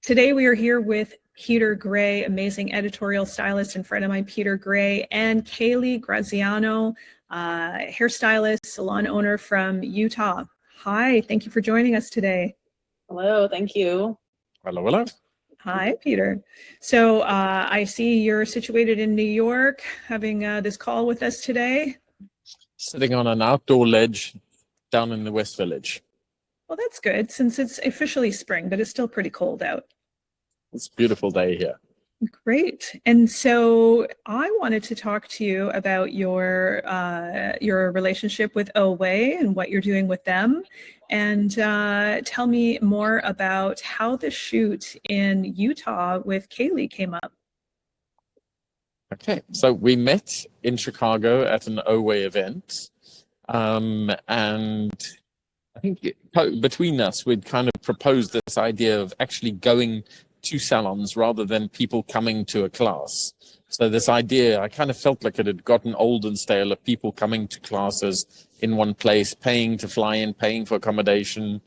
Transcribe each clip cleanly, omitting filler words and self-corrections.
Today we are here with Peter Gray, amazing editorial stylist and friend of mine, Peter Gray, and Kailey Graziano, hairstylist, salon owner from Utah. Hi, thank you for joining us today. Hello, thank you. Hello, hello. Hi, Peter. So I see you're situated in New York, having this call with us today. Sitting on an outdoor ledge down in the West Village. Well, that's good, since it's officially spring, but it's still pretty cold out. It's a beautiful day here. Great. And so I wanted to talk to you about your relationship with OWAY and what you're doing with them, and tell me more about how the shoot in Utah with Kailey came up. Okay, so we met in Chicago at an OWAY event, and I think between us we'd kind of proposed this idea of actually going to salons rather than people coming to a class. So this idea, I kind of felt like it had gotten old and stale, of people coming to classes in one place, paying to fly in, paying for accommodation.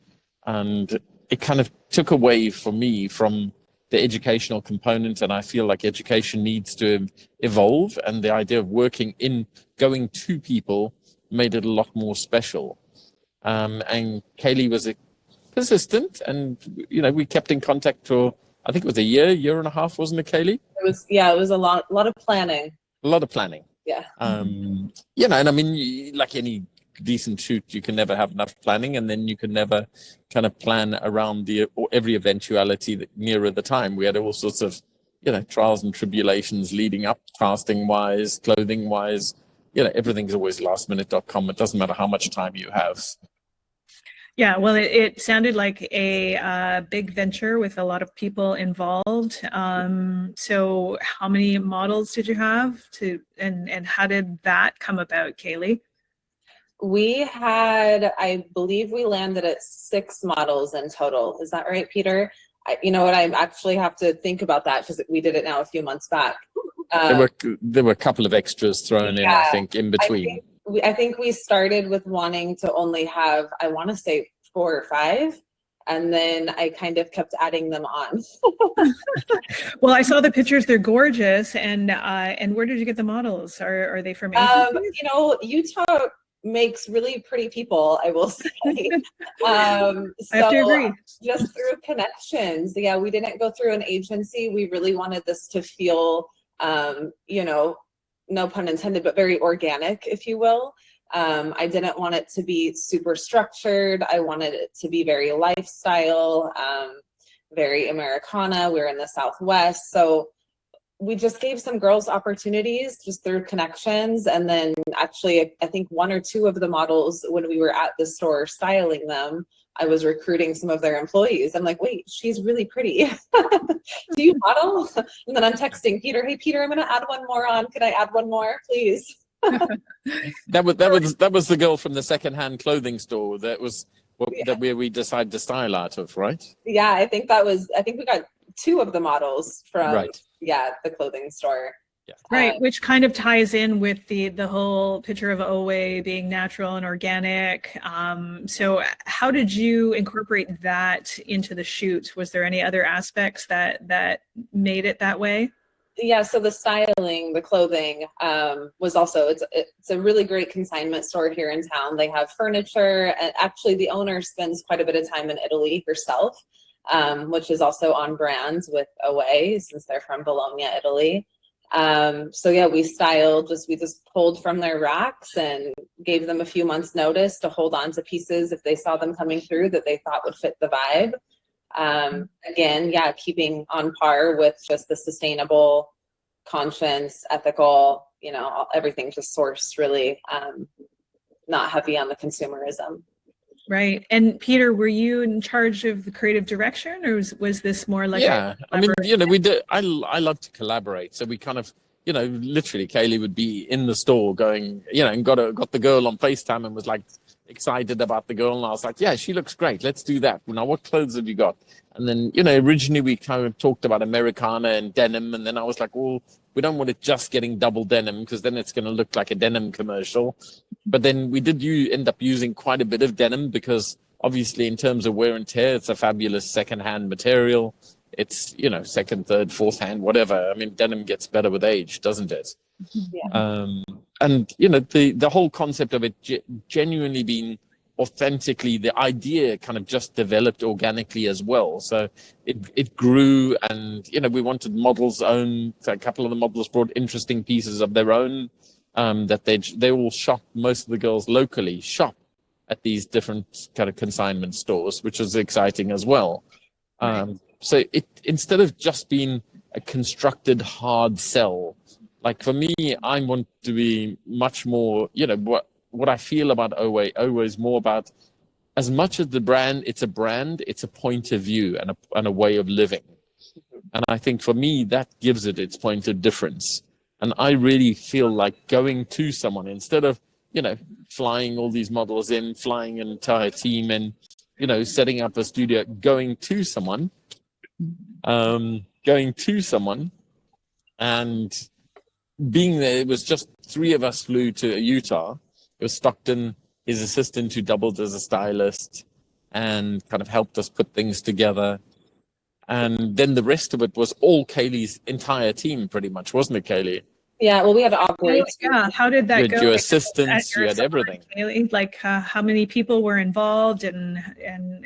And it kind of took away for me from the educational component. And I feel like education needs to evolve. And the idea of going to people made it a lot more special. And Kailey was persistent, and, we kept in contact for, I think it was a year and a half, wasn't it, Kailey? It was a lot of planning. A lot of planning. Yeah. And I mean, like any decent shoot, you can never have enough planning, and then you can never kind of plan around every eventuality nearer the time. We had all sorts of, trials and tribulations leading up, casting wise, clothing wise. Everything's always lastminute.com. It doesn't matter how much time you have. Yeah, well, it sounded like a big venture with a lot of people involved. So how many models did you have and how did that come about, Kailey? We had, I believe we landed at 6 models in total. Is that right, Peter? You know what, I actually have to think about that because we did it now a few months back. There were a couple of extras thrown in, I think, in between. I think we started with wanting to only have, I want to say 4 or 5, and then I kind of kept adding them on. Well, I saw the pictures; they're gorgeous. And where did you get the models? Are they from agencies? Utah makes really pretty people, I will say. I have to agree. Just through connections. Yeah, we didn't go through an agency. We really wanted this to feel, no pun intended, but very organic, if you will. I didn't want it to be super structured. I wanted it to be very lifestyle, very Americana. We're in the Southwest. So we just gave some girls opportunities just through connections. And then actually, I think 1 or 2 of the models, when we were at the store styling them, I was recruiting some of their employees. I'm like, wait, she's really pretty. Do you model? And then I'm texting Peter, hey, Peter, I'm going to add 1 more on. Could I add 1 more, please? That was the girl from the secondhand clothing store. That was where we decided to style out of, right? Yeah, I think we got 2 of the models from, the clothing store. Yeah. Right, which kind of ties in with the whole picture of OWAY being natural and organic. So how did you incorporate that into the shoot? Was there any other aspects that made it that way? Yeah, so the styling, the clothing was also, it's a really great consignment store here in town. They have furniture, and actually the owner spends quite a bit of time in Italy herself, which is also on brand with OWAY since they're from Bologna, Italy. So yeah, we just pulled from their racks and gave them a few months notice to hold on to pieces if they saw them coming through that they thought would fit the vibe. Again, yeah, keeping on par with just the sustainable, conscience, ethical, everything just sourced really, not heavy on the consumerism. Right. And Peter, were you in charge of the creative direction, or was this more like? Yeah, I mean, we did. I love to collaborate, so we kind of, literally, Kailey would be in the store going, and got the girl on FaceTime and was like excited about the girl, and I was like, yeah, she looks great. Let's do that. Now, what clothes have you got? And then, originally we kind of talked about Americana and denim, and then I was like, well, we don't want it just getting double denim because then it's going to look like a denim commercial. But then we did end up using quite a bit of denim because obviously in terms of wear and tear, it's a fabulous secondhand material. it's, you know, second, third, fourth hand, whatever. I mean, denim gets better with age, doesn't it? Yeah. And, you know, the whole concept of it genuinely being authentically, the idea kind of just developed organically as well. So it grew, and, you know, we wanted models own, so a couple of the models brought interesting pieces of their own, that they all shop, most of the girls locally shop at these different kind of consignment stores, which was exciting as well. So it, instead of just being a constructed hard sell, like for me, I want to be much more, you know, what I feel about OWAY is more about, as much as the brand, it's a point of view and a way of living. And I think for me, that gives it its point of difference. And I really feel like going to someone, instead of, you know, flying all these models in, flying an entire team and, you know, setting up a studio, going to someone and being there. It was just 3 of us flew to Utah. It was Stockton, his assistant, who doubled as a stylist and kind of helped us put things together. And then the rest of it was all Kailey's entire team, pretty much, wasn't it, Kailey? Yeah, well, we had to operate. Yeah, how did that You had go? your Like, assistants, you had everything. Kailey? Like, how many people were involved, and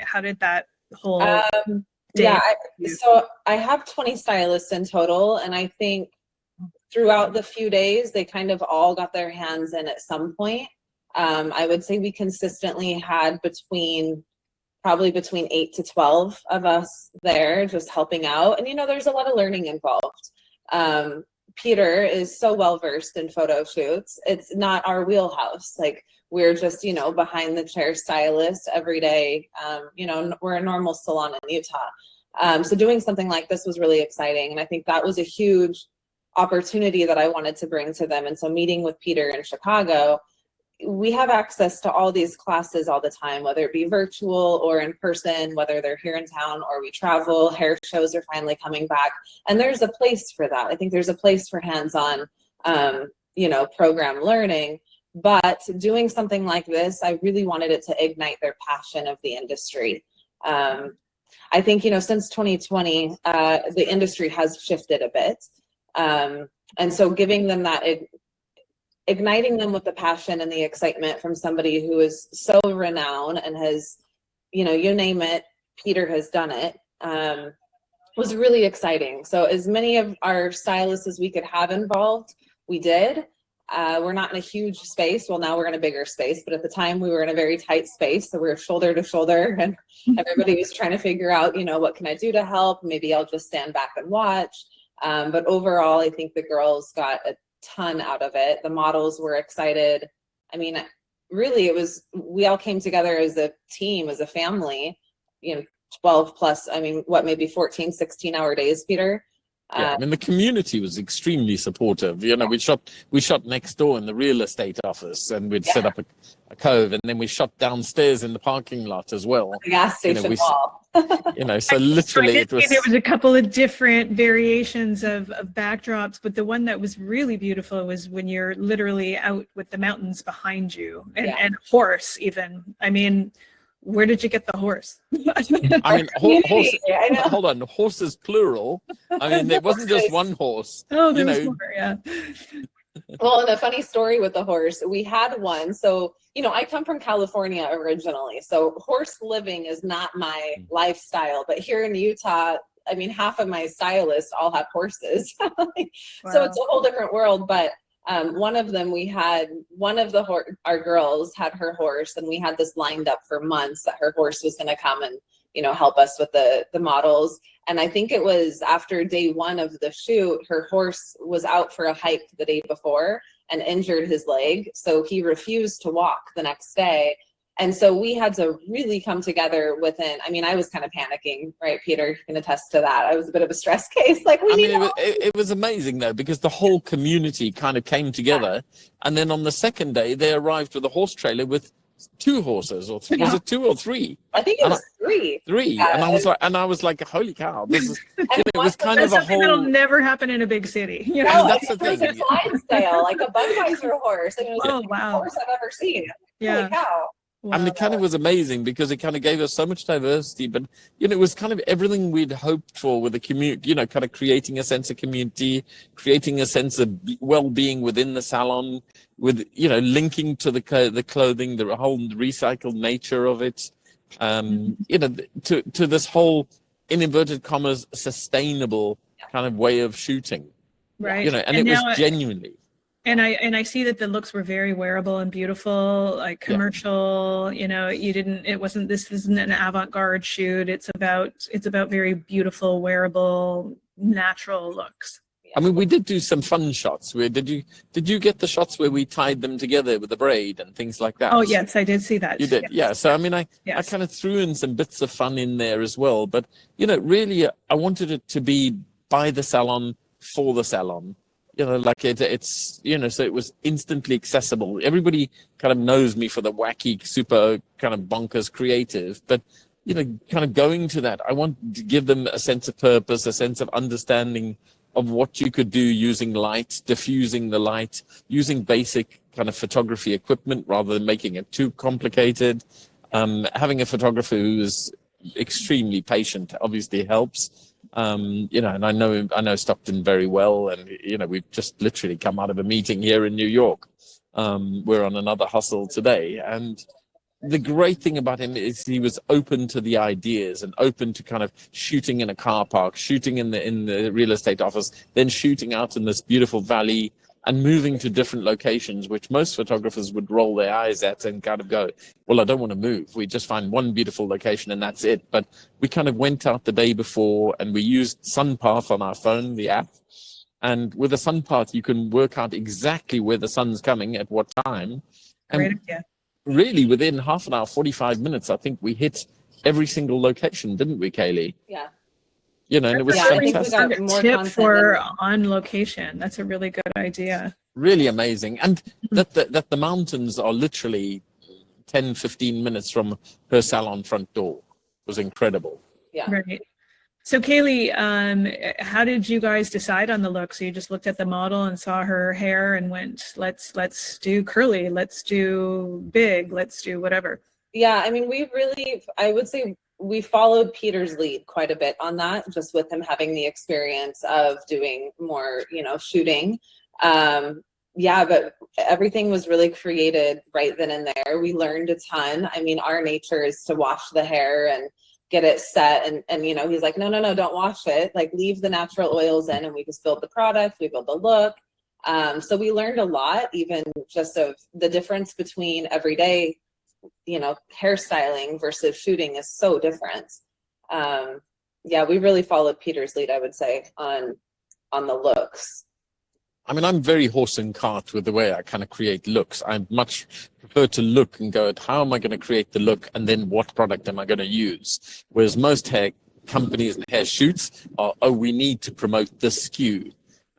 how did that whole day? So I have 20 stylists in total, and I think throughout the few days, they kind of all got their hands in at some point. I would say we consistently had probably between 8 to 12 of us there just helping out. And, you know, there's a lot of learning involved. Peter is so well versed in photo shoots. It's not our wheelhouse. Like, we're just, you know, behind the chair stylist every day. You know, we're a normal salon in Utah. So doing something like this was really exciting. And I think that was a huge opportunity that I wanted to bring to them. And so meeting with Peter in Chicago, we have access to all these classes all the time, whether it be virtual or in person, whether they're here in town or we travel. Hair shows are finally coming back, and there's a place for that. I think there's a place for hands-on, you know, program learning. But doing something like this, I really wanted it to ignite their passion of the industry. I think, you know, since 2020, the industry has shifted a bit, and so giving them that, igniting them with the passion and the excitement from somebody who is so renowned and has, you know, you name it, Peter has done it, was really exciting. So as many of our stylists as we could have involved, we did. We're not in a huge space. Well, now we're in a bigger space, but at the time we were in a very tight space. So we were shoulder to shoulder, and everybody was trying to figure out, you know, what can I do to help? Maybe I'll just stand back and watch. But overall, I think the girls got a ton out of it. The models were excited. I mean, really, we all came together as a team, as a family, you know, 12 plus, I mean, what, maybe 14, 16-hour days, Peter? Yeah, I mean, the community was extremely supportive. You know, we shot next door in the real estate office, and we'd set up a cove, and then we shot downstairs in the parking lot as well. The gas station wall. You know, so literally it was. There was a couple of different variations of backdrops, but the one that was really beautiful was when you're literally out with the mountains behind you, and horse even. I mean, where did you get the horse? I mean, horse. Hold on, horses plural. I mean, there wasn't just one horse. Oh, there was more, yeah. Well, and a funny story with the horse, we had one. So, you know, I come from California originally, so horse living is not my lifestyle. But here in Utah, I mean, half of my stylists all have horses. Wow. So it's a whole different world. But one of them, our girls had her horse, and we had this lined up for months that her horse was going to come and, you know, help us with the models. And I think it was after day 1 of the shoot, her horse was out for a hike the day before and injured his leg. So he refused to walk the next day. And so we had to really come together within, I mean, I was kind of panicking, right, Peter? You can attest to that. I was a bit of a stress case. Like, it was amazing, though, because the whole community kind of came together. And then on the second day, they arrived with a horse trailer with 2 horses, or was it 2 or 3? I think it was 3. 3, yeah, and I was like, holy cow! This is, you know, it was kind of a whole. That'll never happen in a big city. You know? No, that's the thing. It was a Clydesdale, like a Budweiser horse. I mean, it was oh the wow! horse I've ever seen. Yeah. Holy cow! And it kind of was amazing because it kind of gave us so much diversity, but it was kind of everything we'd hoped for with the community, kind of creating a sense of community, creating a sense of well-being within the salon, with, linking to the clothing, the whole recycled nature of it, to this whole, in inverted commas, sustainable kind of way of shooting, right? And it was genuinely. And I see that the looks were very wearable and beautiful, like commercial. This isn't an avant-garde shoot. It's about very beautiful, wearable, natural looks. I mean, we did do some fun shots. Did you get the shots where we tied them together with the braid and things like that? Oh yes, I did see that. You did, yes. yeah. So I mean, I kind of threw in some bits of fun in there as well. But really, I wanted it to be by the salon for the salon. Like it's so it was instantly accessible. Everybody kind of knows me for the wacky, super kind of bonkers creative, but kind of going to that, I want to give them a sense of purpose, a sense of understanding of what you could do using light, diffusing the light, using basic kind of photography equipment rather than making it too complicated. Having a photographer who is extremely patient obviously helps. And I know Stockton very well, and we've just literally come out of a meeting here in New York. We're on another hustle today, and the great thing about him is he was open to the ideas and open to kind of shooting in a car park, shooting in the real estate office, then shooting out in this beautiful valley and moving to different locations, which most photographers would roll their eyes at and kind of go, well, I don't want to move. We just find one beautiful location and that's it. But we kind of went out the day before and we used SunPath on our phone, the app. And with a SunPath, you can work out exactly where the sun's coming at what time. And Great idea. Really, within half an hour, 45 minutes, I think we hit every single location, didn't we, Kailey? Yeah. And it was fantastic. I think we got more tip for content on location. That's a really good idea. Really amazing. And that the mountains are literally 10, 15 minutes from her salon front door was incredible. Yeah. Right. So Kailey, how did you guys decide on the look? So you just looked at the model and saw her hair and went, let's do curly, let's do big, let's do whatever. Yeah, I mean, I would say we followed Peter's lead quite a bit on that, just with him having the experience of doing more, shooting. But everything was really created right then and there. We learned a ton. I mean, our nature is to wash the hair and get it set. And he's like, no, don't wash it. Like, leave the natural oils in and we just build the product, we build the look. So we learned a lot, even just of the difference between everyday hairstyling versus shooting is so different. We really followed Peter's lead, I would say, on the looks. I mean, I'm very horse and cart with the way I kind of create looks. I much prefer to look and go at how am I going to create the look and then what product am I going to use? Whereas most hair companies and hair shoots are, we need to promote this SKU.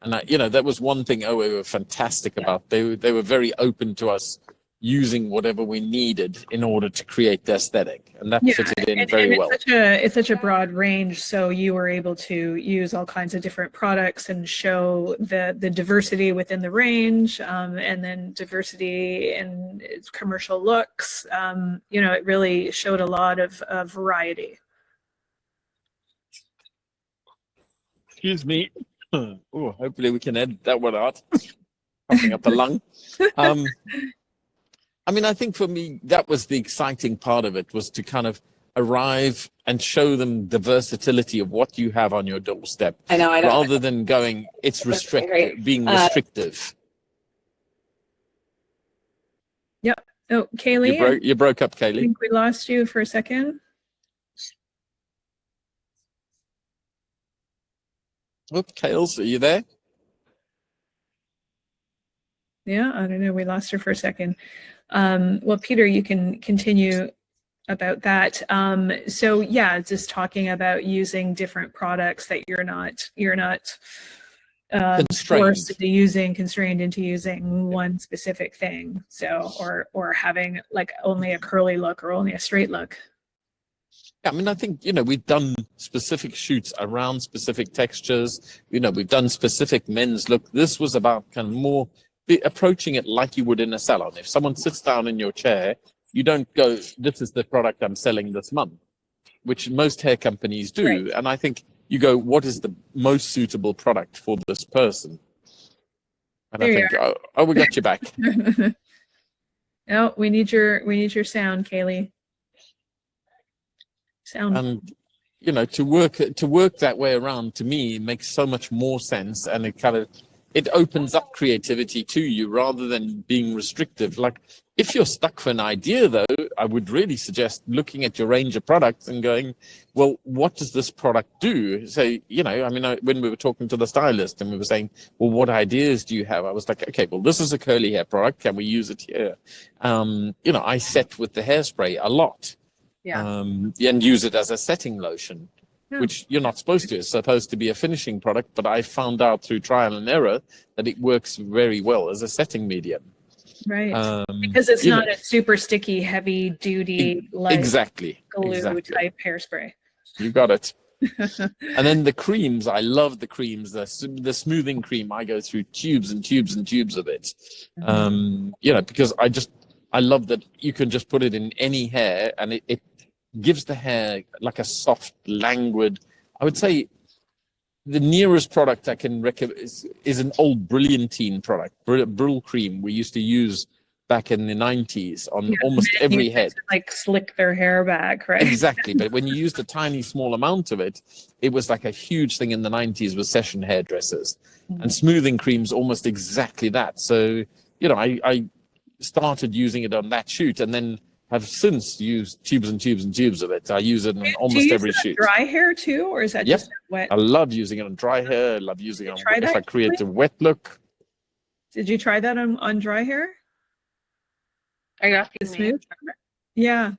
And that was one thing OWAY were fantastic about. They were very open to us using whatever we needed in order to create the aesthetic, and that fitted in very well. It's such a broad range, so you were able to use all kinds of different products and show the diversity within the range, and then diversity in commercial looks. It really showed a lot of variety. Excuse me. Oh, hopefully we can edit that one out. Pumping up a lung. I mean, I think for me, that was the exciting part of it, was to kind of arrive and show them the versatility of what you have on your doorstep. I know. Rather than going, it's being restrictive. Yep. Oh, Kailey. You broke up, Kailey. I think we lost you for a second. Oh, Kales, are you there? Yeah, I don't know. We lost her for a second. Well, Peter, you can continue about that. So yeah, just talking about using different products that you're not constrained into using one specific thing. So, or having like only a curly look or only a straight look. Yeah, I mean, I think, we've done specific shoots around specific textures. We've done specific men's look. This was about kind of more approaching it like you would in a salon. If someone sits down in your chair, You don't go, this is the product I'm selling this month, which most hair companies do. Right. And I think you go, what is the most suitable product for this person? And There I you think, oh, we got you back. Oh, we need your sound, Kailey. Sound. And you know, to work that way around, to me, makes so much more sense, and it opens up creativity to you rather than being restrictive. Like, if you're stuck for an idea, though, I would really suggest looking at your range of products and going, well, what does this product do? So, you know, I mean, when we were talking to the stylist and we were saying, well, what ideas do you have? I was like, okay, well, this is a curly hair product. Can we use it here? You know, I set with the hairspray a lot. Yeah. And use it as a setting lotion, Yeah. which you're not supposed to. It's supposed to be a finishing product, but I found out through trial and error that it works very well as a setting medium. Right. Because it's not a super sticky, heavy duty, like glue type hairspray. You got it. And then the creams, I love the creams. The smoothing cream, I go through tubes and tubes and tubes of it. You know, because I love that you can just put it in any hair, and it gives the hair like a soft, languid. I would say the nearest product I can recommend is an old Brilliantine product, Brill cream we used to use back in the 90s on almost every head. To, like, slick their hair back, right? Exactly. But when you used a tiny, small amount of it, it was like a huge thing in the 90s with session hairdressers. And smoothing cream's almost exactly that. So, you know, I started using it on that shoot, and then have since used tubes and tubes and tubes of it. I use it on almost every shoot. Dry hair too, or is that just wet? I love using it on dry hair. I love using it on if I create a wet look. Did you try that on dry hair? Are you asking me? Smooth? Yeah.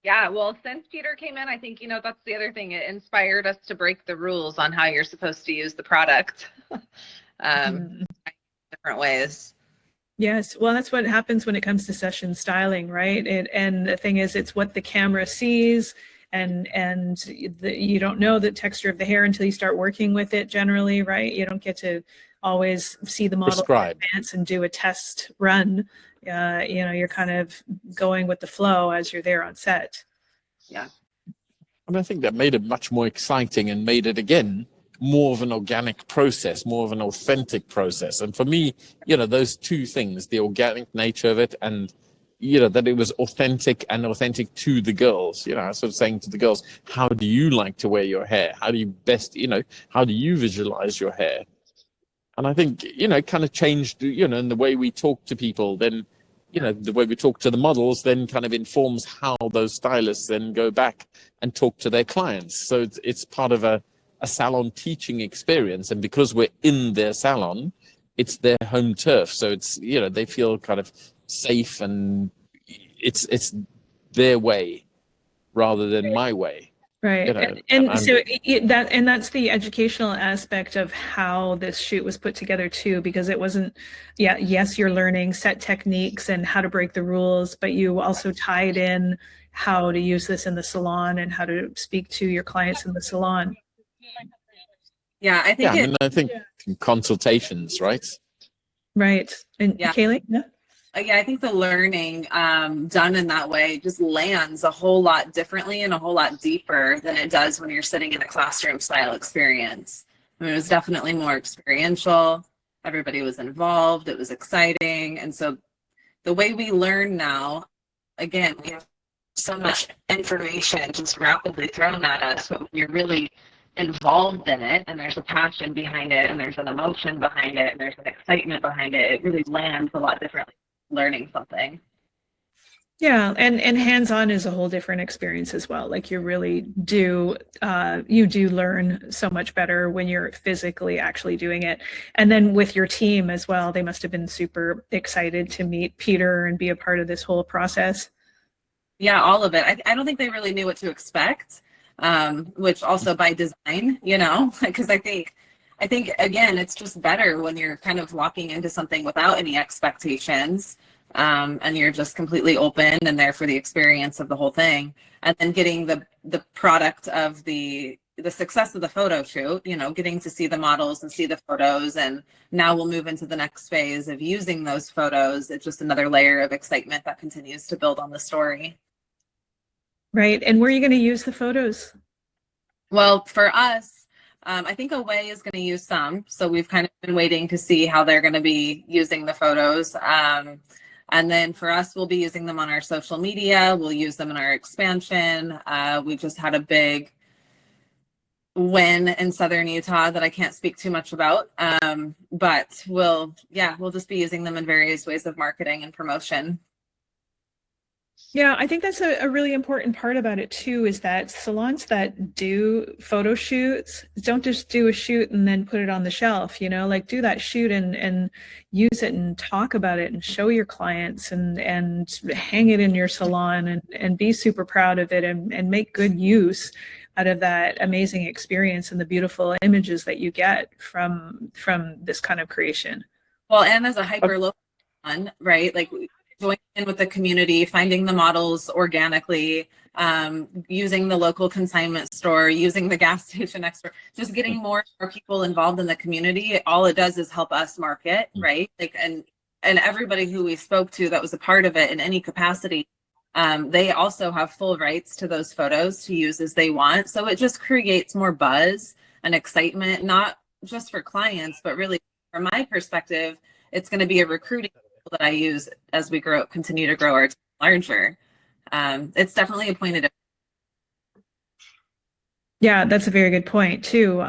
Yeah, well, since Peter came in, I think, you know, that's the other thing. It inspired us to break the rules on how you're supposed to use the product. Different ways. Yes, well, that's what happens when it comes to session styling, right? And the thing is, it's what the camera sees, and you don't know the texture of the hair until you start working with it generally, right? You don't get to always see the model in advance and do a test run. You know, you're kind of going with the flow as you're there on set. Yeah. And I think that made it much more exciting and made it, again, more of an organic process, more of an authentic process. And for me, you know, those two things, the organic nature of it, and, you know, that it was authentic and authentic to the girls. You know, I was sort of saying to the girls, how do you like to wear your hair? How do you best, you know, how do you visualize your hair? And I think, you know, it kind of changed, you know, in the way we talk to people, then, you know, the way we talk to the models then kind of informs how those stylists then go back and talk to their clients. So it's part of a salon teaching experience, and because we're in their salon, it's their home turf, so it's, you know, they feel kind of safe, and it's their way rather than my way, right? You know, and so that's the educational aspect of how this shoot was put together too, because it wasn't, yes, you're learning set techniques and how to break the rules, but you also tied in how to use this in the salon and how to speak to your clients in the salon. Yeah, I think I think consultations, right? Right. And Kailey? Yeah, I think the learning done in that way just lands a whole lot differently and a whole lot deeper than it does when you're sitting in a classroom style experience. I mean, it was definitely more experiential. Everybody was involved. It was exciting. And so the way we learn now, again, we have so much information just rapidly thrown at us, but when you're really involved in it, and there's a passion behind it, and there's an emotion behind it, and there's an excitement behind it, it really lands a lot differently learning something. Yeah, and hands-on is a whole different experience as well. Like, you really do you do learn so much better when you're physically actually doing it. And then with your team as well, they must have been super excited to meet Peter and be a part of this whole process. Yeah, all of it. I don't think they really knew what to expect, which also by design, you know, because I think again, it's just better when you're kind of walking into something without any expectations, and you're just completely open and there for the experience of the whole thing, and then getting the product of the the success of the photo shoot, you know, getting to see the models and see the photos, and now we'll move into the next phase of using those photos. It's just another layer of excitement that continues to build on the story. Right. And where are you going to use the photos? Well, for us, I think OWAY is going to use some. So we've kind of been waiting to see how they're going to be using the photos. And then for us, we'll be using them on our social media. We'll use them in our expansion. We just had a big win in Southern Utah that I can't speak too much about. But we'll just be using them in various ways of marketing and promotion. Yeah, I think that's a really important part about it too, is that salons that do photo shoots don't just do a shoot and then put it on the shelf, you know, like do that shoot and use it and talk about it and show your clients and hang it in your salon and be super proud of it and make good use out of that amazing experience and the beautiful images that you get from this kind of creation. Well, and as a hyper local one, right? Like going in with the community, finding the models organically, using the local consignment store, using the gas station expert, just getting more people involved in the community. All it does is help us market, right? Like, and everybody who we spoke to that was a part of it in any capacity, they also have full rights to those photos to use as they want. So it just creates more buzz and excitement, not just for clients, but really from my perspective, it's going to be a recruiting that I use as we continue to grow our team larger. It's definitely a point of. Yeah, that's a very good point too,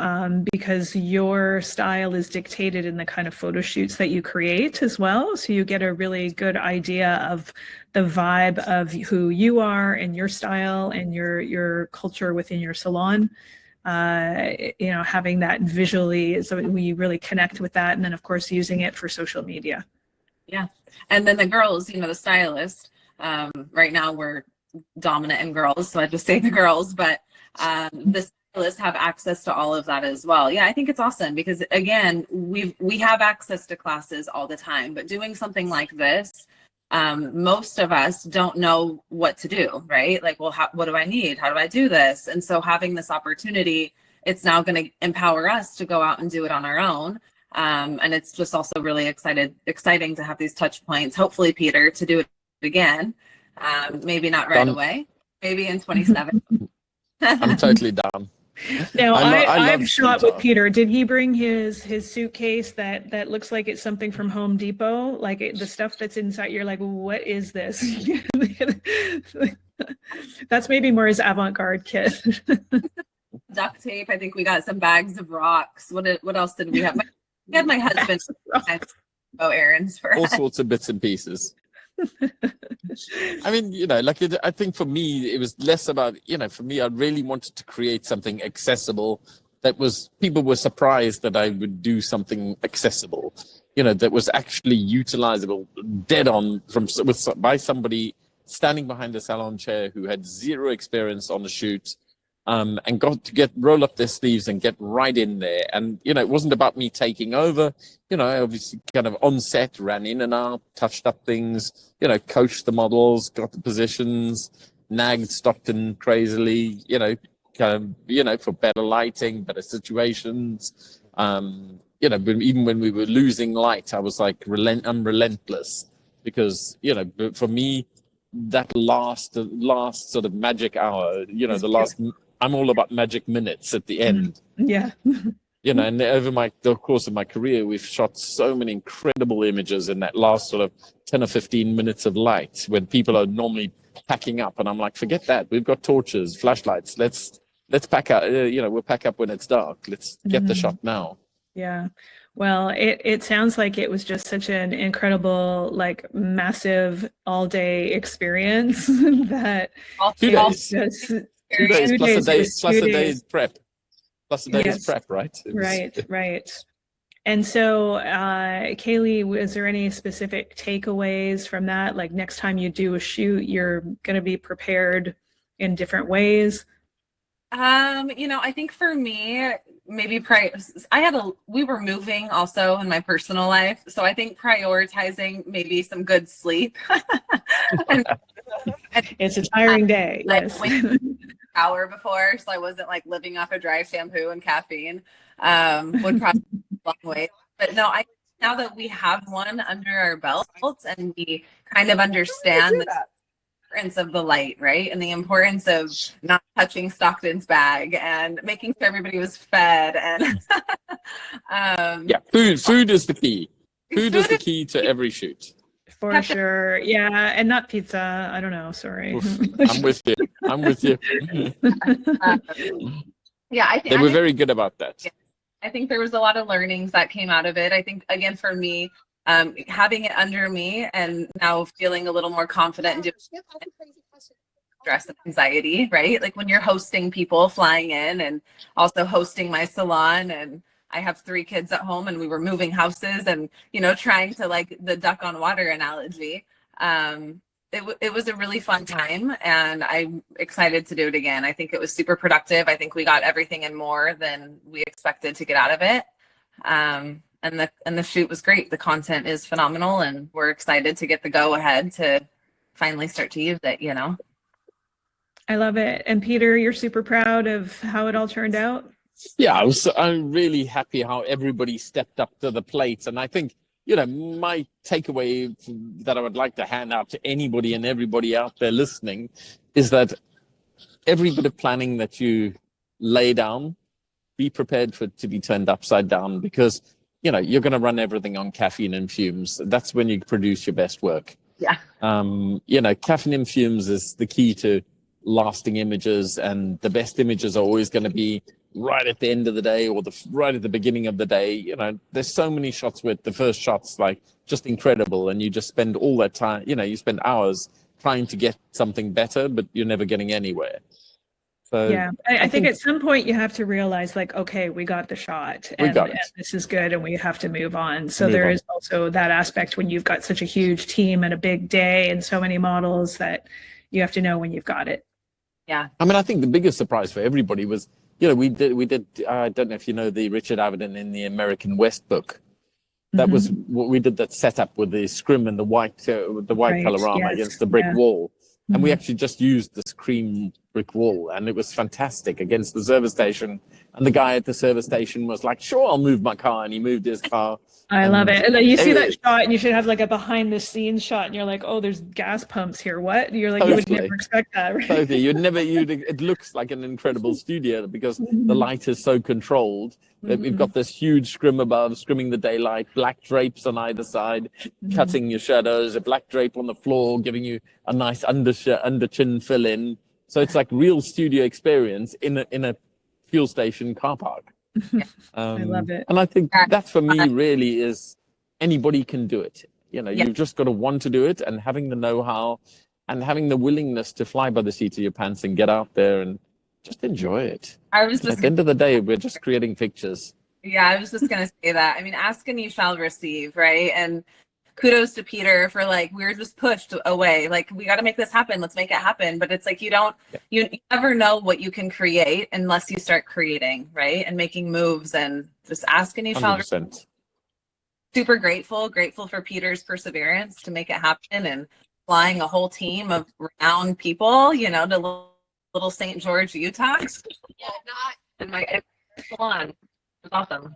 because your style is dictated in the kind of photo shoots that you create as well. So you get a really good idea of the vibe of who you are and your style and your culture within your salon. You know, having that visually, so we really connect with that, and then of course using it for social media. Yeah. And then the girls, you know, the stylist, right now we're dominant in girls. So I just say the girls, but the stylists have access to all of that as well. Yeah, I think it's awesome because again, we have access to classes all the time, but doing something like this, most of us don't know what to do, right? Like, well, what do I need? How do I do this? And so having this opportunity, it's now going to empower us to go out and do it on our own. And it's just also really exciting to have these touch points. Hopefully, Peter, to do it again. Maybe not right away. Maybe in 27. I'm totally down. Now, I've shot Utah. with Peter. Did he bring his suitcase that looks like it's something from Home Depot? Like the stuff that's inside, you're like, what is this? That's maybe more his avant-garde kit. Duct tape. I think we got some bags of rocks. What else did we have? We had my husband go errands for all us. sorts of bits and pieces. I mean, you know, like I think for me, it was less about, you know, for me, I really wanted to create something accessible that was, people were surprised that I would do something accessible, you know, that was actually utilizable dead on by somebody standing behind a salon chair who had zero experience on the shoot. And got to roll up their sleeves and get right in there. And, you know, it wasn't about me taking over. You know, I obviously kind of on set, ran in and out, touched up things, you know, coached the models, got the positions, nagged Stockton crazily, you know, kind of, you know, for better lighting, better situations. You know, but even when we were losing light, I was like, I'm relentless because, you know, for me, that last sort of magic hour, you know, I'm all about magic minutes at the end. Yeah. You know, and over the course of my career, we've shot so many incredible images in that last sort of 10 or 15 minutes of light when people are normally packing up. And I'm like, forget that. We've got torches, flashlights. Let's pack up. You know, we'll pack up when it's dark. Let's get the shot now. Yeah. Well, it sounds like it was just such an incredible, like massive all day experience that 2 days. Just, 2 days plus a day's prep. Yes. Prep, right? Right. And so, Kailey, was there any specific takeaways from that? Like next time you do a shoot, you're going to be prepared in different ways? You know, I think for me, maybe we were moving also in my personal life. So I think prioritizing maybe some good sleep. It's a tiring day. Yes. shower before, so I wasn't like living off a dry shampoo and caffeine. Would probably go a long way. But no, now that we have one under our belts and we kind of understand the importance of the light, right? And the importance of not touching Stockton's bag and making sure everybody was fed. And yeah, food is the key. Food is the key to every shoot. For sure. Yeah. And not pizza. I don't know. Sorry. Oof, I'm with you. I'm with you. Yeah, I think they were very good about that. Yeah, I think there was a lot of learnings that came out of it. I think, again, for me, having it under me and now feeling a little more confident in doing stress and anxiety, right? Like when you're hosting people flying in and also hosting my salon, and I have 3 kids at home and we were moving houses and, you know, trying to, like, the duck on water analogy. It was a really fun time and I'm excited to do it again. I think it was super productive. I think we got everything and more than we expected to get out of it. And the shoot was great. The content is phenomenal and we're excited to get the go ahead to finally start to use it, you know? I love it. And Peter, you're super proud of how it all turned out? Yeah, I'm really happy how everybody stepped up to the plate. And I think, you know, my takeaway that I would like to hand out to anybody and everybody out there listening is that every bit of planning that you lay down, be prepared for it to be turned upside down, because, you know, you're going to run everything on caffeine and fumes. That's when you produce your best work. Yeah. You know, caffeine and fumes is the key to lasting images, and the best images are always going to be right at the end of the day or right at the beginning of the day. You know, there's so many shots where the first shot's like just incredible and you just spend all that time, you know, you spend hours trying to get something better, but you're never getting anywhere. So yeah, I think at some point you have to realize, like, okay, we got the shot and this is good and we have to move on. So there is also that aspect when you've got such a huge team and a big day and so many models that you have to know when you've got it. Yeah. I mean, I think the biggest surprise for everybody was, you know, we did. I don't know if you know the Richard Avedon in the American West book. That was what we did. That setup with the scrim and the white colorama against the brick wall, and we actually just used this cream brick wall, and it was fantastic against the service station. And the guy at the service station was like, "Sure, I'll move my car," and he moved his car. I love it. And then you see that shot, and you should have like a behind the scenes shot, and you're like, "Oh, there's gas pumps here." What? You're like, you would never expect that, right? Totally. It looks like an incredible studio because the light is so controlled. We've got this huge scrim above, scrimming the daylight, black drapes on either side, cutting your shadows, a black drape on the floor, giving you a nice under chin fill in. So it's like real studio experience in a fuel station car park. I love it. And I think that for me really is anybody can do it. You know, you've just got to want to do it, and having the know-how and having the willingness to fly by the seat of your pants and get out there and just enjoy it. At the end of the day, we're just creating pictures. Yeah, I was just going to say that. I mean, ask and you shall receive, right? And kudos to Peter for, like, we were just pushed away. Like, we got to make this happen. Let's make it happen. But it's like, you never know what you can create unless you start creating, right? And making moves, and just ask and you shall receive. Super grateful for Peter's perseverance to make it happen and flying a whole team of renowned people, you know, to little St. George, Utah. And my salon. It was awesome.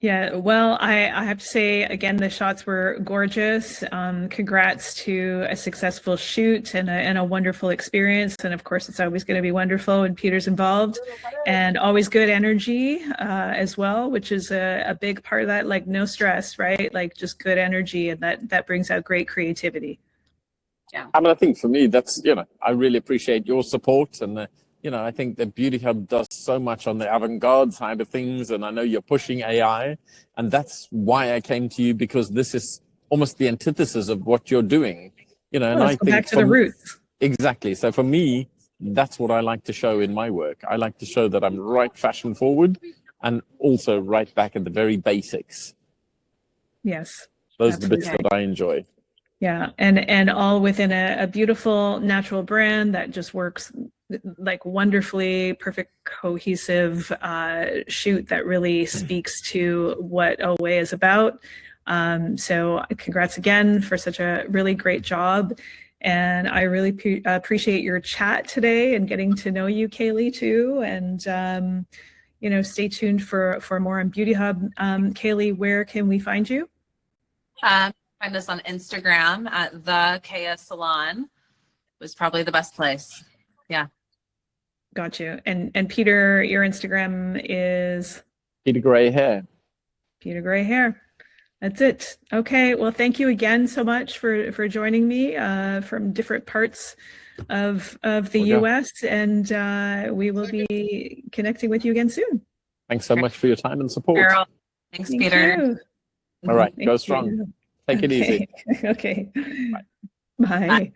Yeah, well, I have to say, again, the shots were gorgeous. Congrats to a successful shoot and a wonderful experience. And of course, it's always going to be wonderful when Peter's involved, and always good energy as well, which is a big part of that, like no stress, right? Like just good energy, and that brings out great creativity. Yeah. I mean, I think for me, that's, you know, I really appreciate your support, and you know, I think the Beauty Hub does so much on the avant-garde side of things, and I know you're pushing AI, and that's why I came to you, because this is almost the antithesis of what you're doing, you know. And I think back to the roots. Exactly. So for me, that's what I like to show in my work. I like to show that I'm right fashion forward, and also right back at the very basics. Yes. Those are the bits that I enjoy. Yeah, and all within a beautiful natural brand that just works like wonderfully, perfect, cohesive shoot that really speaks to what OWAY is about. So congrats again for such a really great job. And I really appreciate your chat today and getting to know you, Kailey, too. And, you know, stay tuned for more on Beauty Hub. Kailey, where can we find you? Find us on Instagram at the KS Salon. Was probably the best place. Yeah. Got you. And Peter, your Instagram is? Peter Gray Hair. Peter Gray Hair. That's it. Okay. Well, thank you again so much for joining me from different parts of the US, and we will be connecting with you again soon. Thanks so much for your time and support. Carol. Thanks, Thank Peter. you. All right. Thank Go you. strong. Take it easy. Okay. Bye. Bye.